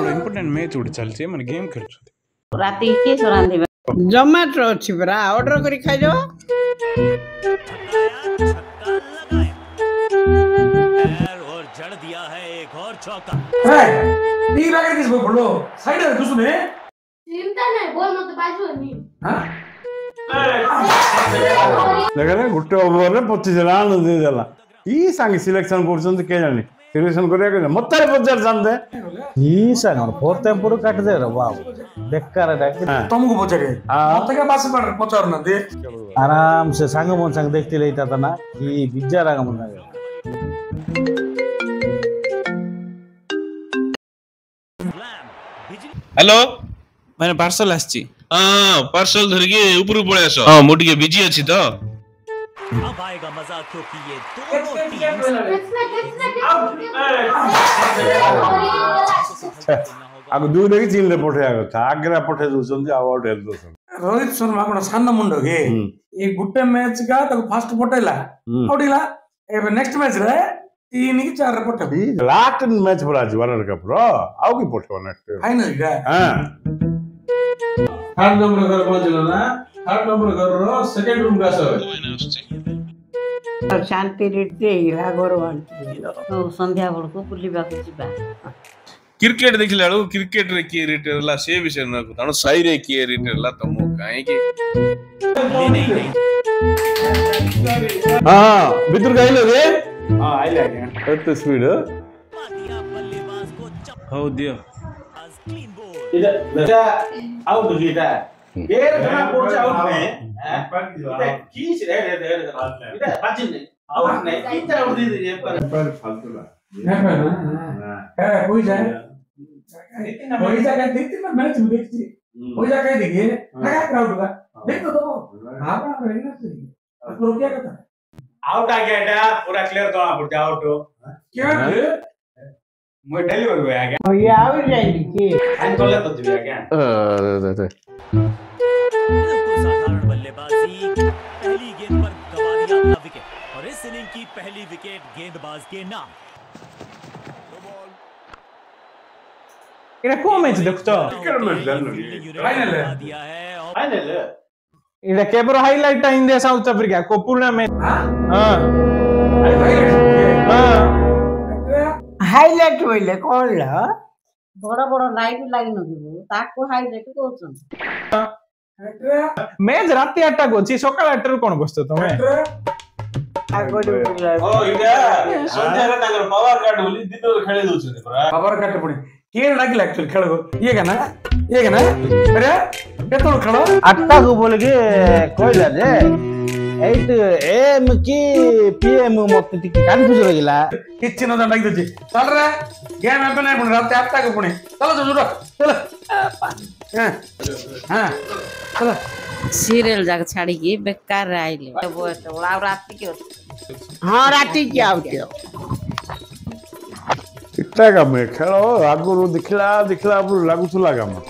important match उड़ चलछे मन game खेलछु राती के सोरांदी जोमेटो अछि बरा ऑर्डर करी खाइ जो और जड़ दिया है एक और चौका नहीं लगे किस बोलो साइड है दुसने चिंता नहीं बोल मत बाजू नहीं हां देखा गुटे ओवर रे 25 रन दे देला ई संग सिलेक्शन करछन के जानि सिलेक्शन करिया के मत्ते बजार जानदे ई संग फोर्थ टेम्पोर काट दे रे बाबू बेकार डाक तुमको पचारे मत के पास पर पचार ना दे आराम से संग मन संग देखते लेता तना ई बिजार आग मन लागे हेलो मैंने पार्सल आछि हां पार्सल धर के ऊपर पळे आसो हां मोटी के बिजी अछि तो अब आएगा मजा क्योंकि ये दोनों आग दूर देखि चीन ले पठे आगो था आगरा पठे दोसन जे आउट हेर दोसन रोहित शर्मा कोन सान्न मुंडो के ए गुटे मैच का तो first patella ओडिला A next match रे 3 की 4 पठे लास्ट मैच पर आज वर्ल्ड कप रो आउ की पठो नेक्स्ट फाइनल का हां थर्ड नंबर घर पहुंचलो ना थर्ड नंबर घर रो सेकंड रूम का सो शांति रेटे इला गोरवान तो संध्या बड़ को बुलिबा के जिबा क्रिकेट देखिला क्रिकेट रे के रिटेल ला से विषय न तानो साई रे के रिटेल ला तमो काहे के नहीं हां भीतर गाइलो रे हां आइले आज्ञा एत स्पीड बल्लेबाज को हो दियो क्लीन बॉल इधर आउट गीता बेर खना पड़ आउट में इधर खींच रे इधर बाजिन नहीं आउट नहीं कितना आउट दे दे पर फालतू ला है कोई जाए कोई जगह देखती ना मैच में देखती कोई जगह देखिए लगा क्राउड का देखो तो हां आप रहेगा तो क्या करता आउट आ गया बेटा पूरा क्लियर तो आप आउट हो क्या मैं डिलीवर हुआ आ गया ये आवे जाएगी के एंड बोले तो दिया क्या साधारण बल्लेबाजी पहली गेंद पर गवा दिया अपना विकेट और इस इनिंग की पहली विकेट गेंदबाज के नाम एरा को मैच देखतो फाइनल दिया है फाइनल एरा केबरो हाइलाइट इन दे साउथ अफ्रीका को पूर्ण मैच हां हां हाइलाइट होइले कोन ल बड़ बड़ लाइट लागि न दिबो ताको हाइलाइट कोछन मैच रात 8टा गोची सकाळ 8 रो कोन बसतो तमे आगोडी ओ इडा संध्या रे तागर पावर कार्ड होली दिनोर खेले दोछन पुरा पावर कट पड़ी के लागिला एक्चुअली खेळगो ये का ना अरे केतो खेलो 8टा को बोले के कोइला जे 8 एम की पीएम मते टिके कन्फ्यूज रहिला किच्छ न दंडाई दे चल रे गेम पे नहीं पुणी रात 8टा को पुणी चलो चलो हां चलो सीरियल जाग छाड़ी के बेकार आइले वो तो रात के हां राती के आउटे इतना काम है खेलो आगुरु दिखला लागु तो लागा मत